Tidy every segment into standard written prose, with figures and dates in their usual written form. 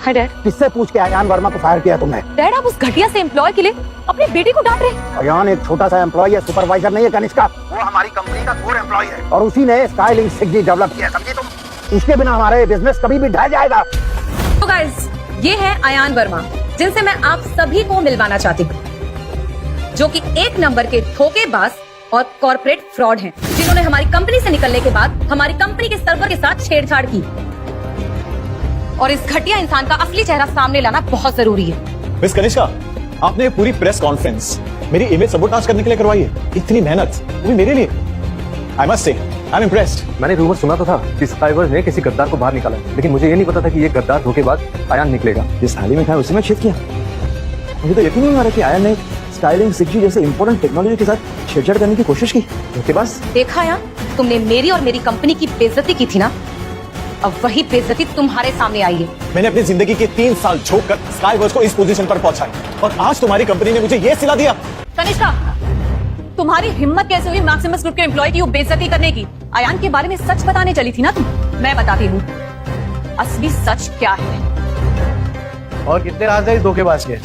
Hi dad. किससे पूछ के अयान वर्मा को फायर किया तुमने? डैड आप उस घटिया से एम्प्लॉय के लिए अपनी बेटी को डांट रहे हैं। अयान एक छोटा सा एम्प्लॉय है, सुपरवाइजर नहीं है कनिष्का। वो हमारी कंपनी का कोर एम्प्लॉय है और उसी ने स्काईलिंक 6G डेवलप किया, समझी तुम? इसके बिना हमारे बिजनेस कभी भी ढह जाएगा। तो गाइस, ये है अयान वर्मा, जिनसे मैं आप सभी को मिलवाना चाहती हूँ, जो कि एक नंबर के धोखेबाज और कॉर्पोरेट फ्रॉड हैं, जिन्होंने हमारी कंपनी से निकलने के बाद हमारी कंपनी के सर्वर के साथ छेड़छाड़ की। और इस घटिया इंसान का असली चेहरा सामने लाना बहुत जरूरी है। मिस कनिष्का, आपने पूरी प्रेस कॉन्फ्रेंस मेरी इमेज सबोटाज करने के लिए करवाई है। इतनी मेहनत, वो भी मेरे लिए। I must say I am impressed. मैंने रूमर सुना तो था कि स्काईवर्स ने किसी गद्दार को बाहर निकाला, लेकिन मुझे ये नहीं पता था कि ये गद्दार धोखेबाज अयान निकलेगा। जिस थाली में खाया उसी में छेद किया। मुझे तो यकीन नहीं आ रहा कि अयान ने स्काईलिंक 6G जैसे इंपॉर्टेंट टेक्नोलॉजी के साथ छेड़छाड़ करने की कोशिश की। धोखेबाज। देखा यार, तुमने मेरी और मेरी कंपनी की बेइज्जती की थी ना, अब वही बेइज्जती तुम्हारे सामने आई है। मैंने अपनी जिंदगी के 3 साल झोंक कर स्काईवर्स को इस पोजीशन पर पहुंचाया और आज तुम्हारी कंपनी ने मुझे ये सिला दिया। कनिष्का, तुम्हारी हिम्मत कैसे हुई मैक्सिमस ग्रुप के एम्प्लॉय की बेइज्जती करने की? अयान के बारे में सच बताने चली थी ना तुम? मैं बताती हूँ असली सच क्या है। और कितने राज है इस धोखेबाज के?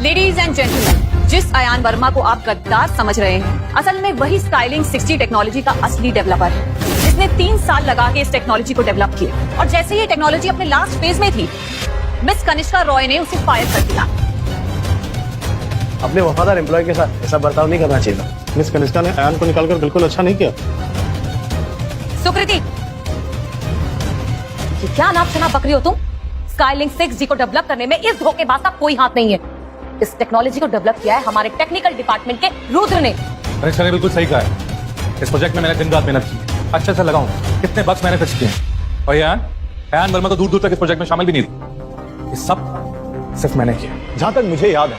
लेडीज एंड जेंटलमैन, जिस अयान वर्मा को आप गद्दार समझ रहे हैं, असल में वही स्काईलिंक 6G टेक्नोलॉजी का असली डेवलपर है, जिसने 3 साल लगा के इस टेक्नोलॉजी को डेवलप किया। और जैसे ये टेक्नोलॉजी अपने लास्ट फेज में थी, मिस कनिष्का रॉय ने उसे फायर कर दिया। अपने वफादार एम्प्लॉय के साथ ऐसा बर्ताव नहीं करना चाहिए। मिस कनिष्का ने अयान को निकालकर बिल्कुल अच्छा नहीं किया। सुकृति, ये क्या नाप शनाप बकरी हो तुम? स्काईलिंक 6G को डेवलप करने में इस धोखेबाज का कोई हाथ नहीं है। इस टेक्नोलॉजी को डेवलप किया है हमारे टेक्निकल डिपार्टमेंट के रुद्र ने। कनिष्का ने बिल्कुल सही कहा है। इस प्रोजेक्ट में मैंने दिन रात मेहनत की, अच्छे से लगाऊं। कितने बग्स मैंने फिक्स किए हैं। और अयान वर्मा तो दूर दूर तक इस प्रोजेक्ट में शामिल भी नहीं थी। ये सब सिर्फ मैंने किया। जहां तक मुझे याद है,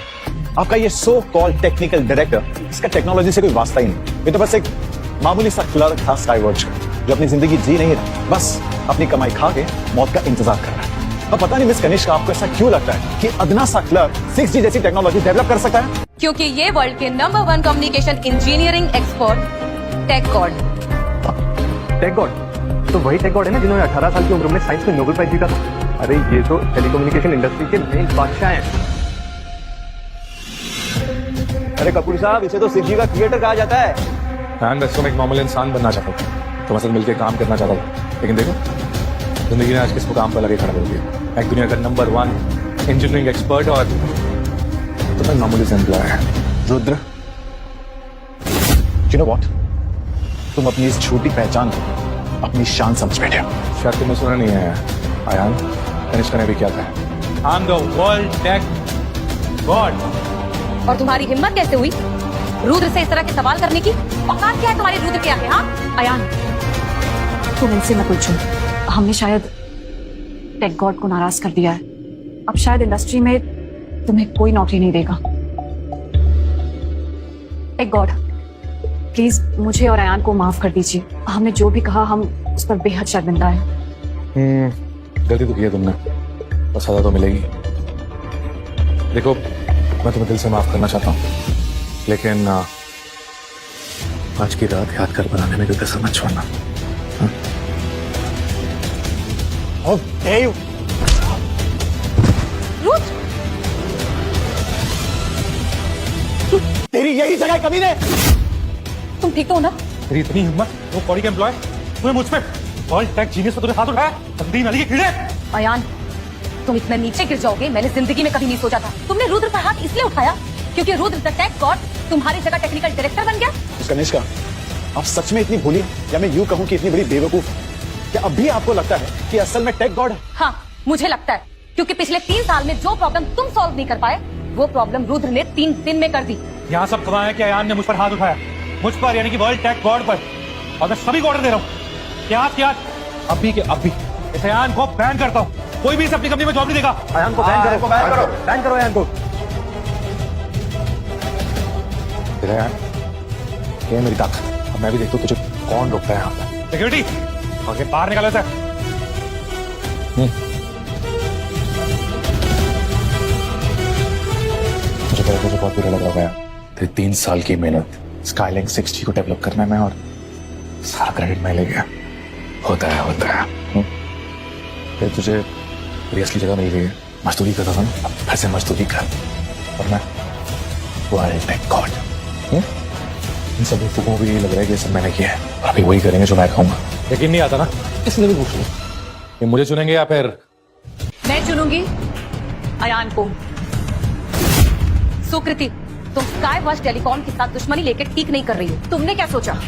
आपका ये सो कॉल्ड टेक्निकल डायरेक्टर, इसका टेक्नोलॉजी से कोई वास्ता ही नहीं। ये तो बस एक मामूली सा क्लर्क था स्काईवर्स का, जो अपनी जिंदगी जी नहीं रहा, बस अपनी कमाई खा के मौत का इंतजार कर रहा है। अब पता नहीं मिस कनिष्का, आपको ऐसा क्यों लगता है कि अदना सा क्लर्क 6G जैसी टेक्नोलॉजी डेवलप कर सकता है? क्योंकि ये वर्ल्ड के number 1 communication engineering expert tech god. Tech god? तो वही टेक गॉड है ना जिन्होंने 18 साल की उम्र में साइंस में नोबेल प्राइज जीता था। अरे ये तो टेलीकम्युनिकेशन इंडस्ट्री के मेन बादशाह हैं। अरे कपूर साहब, इसे तो 6G का क्रिएटर कहा जाता है। अयान वैसे मैं एक नॉर्मल इंसान बनना चाहता था, तो मतलब मिलकर काम करना चाहता था, लेकिन देखो जिंदगी ने आज किस मुकाम पर लगे खड़ा कर दिया। एक दुनिया का नंबर 1 इंजीनियरिंग एक्सपर्ट और तो मैं मामूली से एम्प्लॉय है। रुद्र, यू नो व्हाट, तुम अपनी इस छोटी पहचान को अपनी शान समझ बैठे हो। शायद तुमने सुना नहीं है, अयान कनिष्का ने भी क्या था। I am the world tech god. और तुम्हारी हिम्मत कैसे हुई रुद्र से इस तरह के सवाल करने की? औकात क्या है तुम्हारी रुद्र के आगे? हाँ अयान, तुम इनसे मत पूछो। हमने शायद टेक गॉड को नाराज कर दिया है। अब शायद इंडस्ट्री में तुम्हें कोई नौकरी नहीं देगा। टेक गॉड, प्लीज मुझे और अयान को माफ कर दीजिए। हमने जो भी कहा, हम उस पर बेहद शर्मिंदा है। गलती तो की है तुमने, और सजा तो मिलेगी। देखो, मैं तुम्हें दिल से माफ करना चाहता हूँ, लेकिन आज की रात यादगार बनाने में कोई कसर मत छोड़ना। तेरी यही जगह कभी ने। तुम ठीक तो हो ना? तेरी इतनी हिम्मत, वो कॉडी के एम्प्लॉय, तुम्हें मुझ पे वर्ल्ड टेक जीनियस पर तूने हाथ उठाया? बंदी नाली के कीड़े। अयान, तुम इतना नीचे गिर जाओगे मैंने जिंदगी में कभी नहीं सोचा था। तुमने रुद्र पर हाथ इसलिए उठाया क्योंकि रुद्र द टेक गॉड तुम्हारी जगह टेक्निकल डायरेक्टर बन गया। कनिष्का, आप सच में इतनी भोली, या मैं यूं कहूं कि इतनी बड़ी बेवकूफ, क्या अब भी आपको लगता है कि असल में टेक गॉड है? हाँ, मुझे लगता है, क्योंकि पिछले 3 साल में जो प्रॉब्लम तुम सॉल्व नहीं कर पाए, वो प्रॉब्लम रुद्र ने 3 दिन में कर दी। यहाँ सब खबर है कि अयान ने मुझ पर हाथ उठाया, मुझ पर यानी कि वर्ल्ड टेक गॉड पर, और मैं सभी को ऑर्डर दे रहा हूँ कि आज अभी के अभी इस अयान को बैन करता हूँ। कोई भी इसे अपनी कंपनी में जॉब नहीं देगा। अयान को बैन करो, बैन करो अयान को। ये मेरी ताकत, अब मैं भी देखता हूँ तुझे कौन रोकता है यहाँ पर। सिक्योरिटी, आगे बाहर निकालो इसे। मुझे बहुत बुरा लग रहा है। तेरी 3 साल की मेहनत स्काईलिंक 6G को डेवलप करने में, और सारा क्रेडिट मैं ले गया। होता है। फिर तुझे तेरी असली जगह मिल गई है। मजदूरी करता था ना, अब फिर से मजदूरी कर। और मैं वर्ल्ड रिकॉर्ड। इन सब बेवकूफों को भी ये लग रहा है कि ये सब मैंने किया है, और अभी वही करेंगे जो मैं कहूंगा। यकीन नहीं आता ना, इसलिए भी पूछ लो ये मुझे चुनेंगे या फिर मैं चुनूंगी अयान को। सुकृति, तुम स्काई वॉच टेलीकॉम के साथ दुश्मनी लेकर ठीक नहीं कर रही हो। तुमने क्या सोचा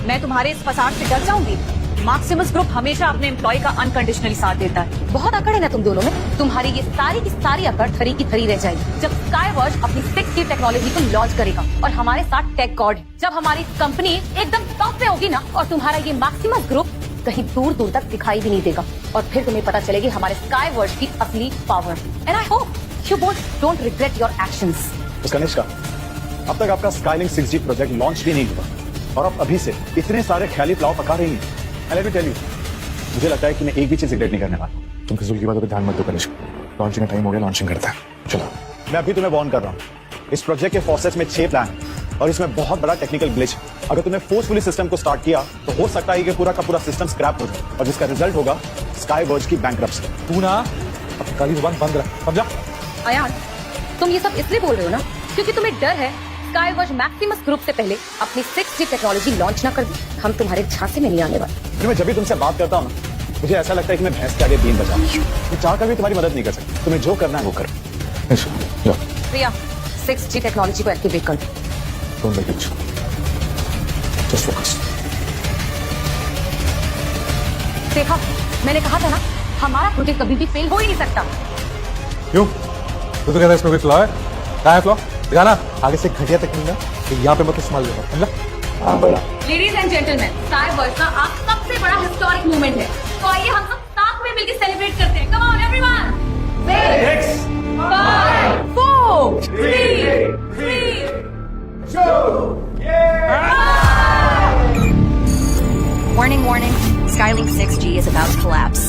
मैं तुम्हारे इस फसाद से डर जाऊंगी? मैक्सिमस ग्रुप हमेशा अपने एम्प्लॉय का अनकंडीशनली साथ देता है। बहुत अकड़ है ना तुम दोनों में। तुम्हारी ये सारी की सारी अकड़ थरी की थरी रह जाएगी जब स्काई वॉच अपनी 6G टेक्नोलॉजी को लॉन्च करेगा और हमारे साथ टेक गॉड। जब हमारी कंपनी एकदम टॉप पे होगी ना, और तुम्हारा ये मैक्सिमस ग्रुप कहीं दूर दूर तक दिखाई भी नहीं देगा, और फिर तुम्हें पता चलेगी हमारे स्काई वॉच की असली power. And I hope you both don't regret your actions. तो कनिष्का, अब तक आपका स्काईलिंक 6G प्रोजेक्ट लॉन्च भी नहीं हुआ, और आप अभी से इतने सारे ख्याली प्लाव पका रही हैं। लेट मी टेल यू, मुझे लगता है कि मैं एक भी चीज रिग्रेट नहीं करने वाला। तुम फिजूल की बातों पे ध्यान मत दो कनिष्क। लॉन्चिंग का टाइम हो गया, लॉन्चिंग करता है। चलो। मैं अभी तुम्हें वार्न कर रहा हूँ, इस प्रोजेक्ट के प्रोसेस में 6 प्लान है, और इसमें बहुत बड़ा टेक्निकल ग्लिच है। अगर तुमने फोर्सफुली सिस्टम को स्टार्ट किया तो हो सकता है कि पूरा का पूरा सिस्टम स्क्रैप हो जाए, और जिसका रिजल्ट होगा स्काई वर्ज की बैंकरप्सी। तू ना अब काली जुबान बंद रख, समझा? अयान, तुम ये सब इसलिए बोल रहे हो ना क्योंकि तुम्हें डर है स्काई वॉच मैक्सिमस ग्रुप से पहले अपनी 6G टेक्नोलॉजी लॉन्च ना कर दी। हम तुम्हारे झांसे में नहीं आने वाले। मैं जब भी तुमसे बात करता हूँ ना, मुझे ऐसा लगता है कि मैं भैंस के आगे बीन बजा। मैं चाहकर भी तुम्हारी मदद नहीं कर सकती। तुम्हें जो करना है वो करो। प्रिया, 6G टेक्नोलॉजी को एक्टिवेट कर दो। Don't make it. Just focus. देखा, मैंने कहा था ना, हमारा प्रोजेक्ट कभी भी फेल हो ही नहीं सकता। क्यों? तू तो कहता है इसमें कोई फ्लॉ है? कहाँ है फ्लॉ? दिखाना। आगे से घटिया तकनीक ना, तो यहाँ पे मत इस्तेमाल करना, समझा? हाँ बड़ा। Ladies and gentleman, sky watch का आज सबसे बड़ा हिस्टोरिक मूवमेंट है, तो आइए हम सब साथ में मिलकर सेलिब्रेट करते हैं। Come on everyone. 6, 5, 4, 3, 2, Warning, warning. Skylink 6G is about to collapse.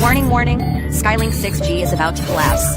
Warning, warning. Skylink 6G is about to collapse.